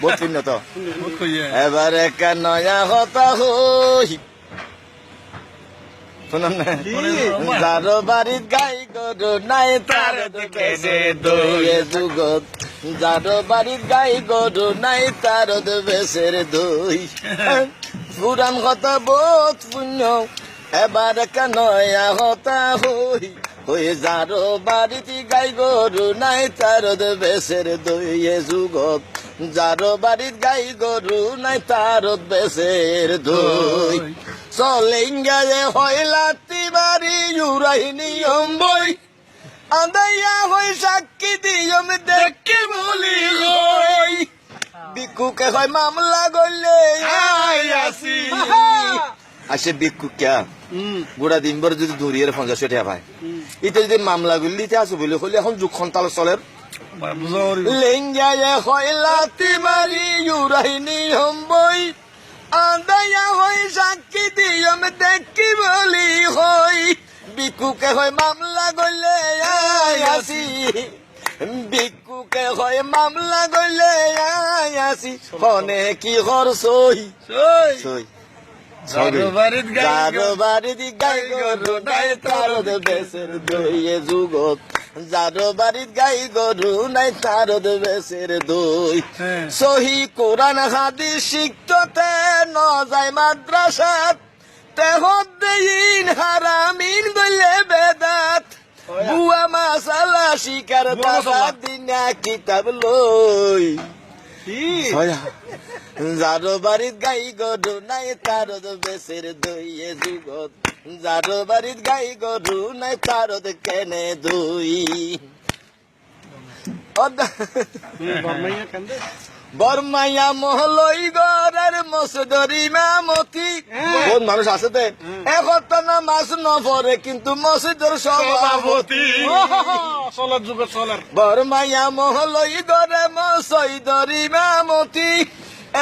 বহুত শূন্য তো এবার একটা নয়া হতা হই শুনুন না যার বাড়ির গাই গরু নাই তার বেসে দইয়ে যুগত যার বাড়ির গাই গরু নাই তার বেসের দই পুরান কথা বহুত শূন্য এবার একটা নয়া হতা হই হয়ে যারো বাড়িতে গাই গরু নাই তারদ বেসের দইয়ে যুগত যারো বাড়ির গাই গরু নাই তারদ বেসের দই চলেঙ্গায়ে হইলাতি বাড়ি ইউরাইনি অম্বই আদাইয়া হই সাক্ষী দিয়ম দেখি বলি হই বিকুকে হয় মামলা গলে আসি আসে বিক্ষু ক্যা বুড়া দিনবার যদি ধরিয়ে 50 টাকা পায় এটা যদি মামলা গুলিতে আছে বলে হলে এখন যুগ সন্তাল চলের লেঙ্গায়ে হইলাতি মারি ইউরাইনি হম্বই আদায়া হই সাক্ষী দিয়ম দেখি বলি হই বিকুকে হয় মামলা গলে আসি বিকুকে হয় মামলা গলে আসি হনে কি খরচই সই যারো বাড়ির গাই গরু নাই তারদ বেসের দইয়ে যুগত যারো বাড়ির গাই গরু নাই তারদ বেসের দই সহি কোরআন হাদিস শিখতে ন যায় মাদ্রাসাত তেহত দেইন হারামিন বলে বেদাত বুয়া মাসালা শিকার দাদা দিনা কিতাব লই যারো বাড়ির গাই গরু নাই তারদ বেসের দইয়ে যুগত যারো বাড়ির গাই গরু নাই তারদ কেনে দই বরমাইয়া মহলই গরের মসদরি মামতি বহুত মানুষ আছে তে এখন না মাছ নপরে কিন্তু মসজিদের সভাপতি বরমাইয়া মহলই গরে মসজিদরি মামতি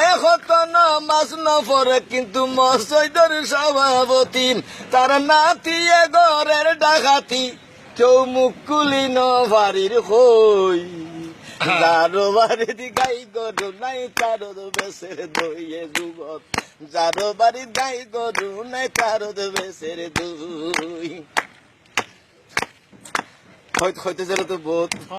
এখন মাছ নপরে কিন্তু মসজিদের সভাপতি তার নাতিয়ে গরের ডাকাতি কেউ মুখ কুলি নভারির হই যারো বাড়ির গাই গরু নাই তারদ বেসের দইয়ে যুগত যারো বাড়ির গাই গরু নাই তারদ বেসের দই হইতে যেন তো বহুত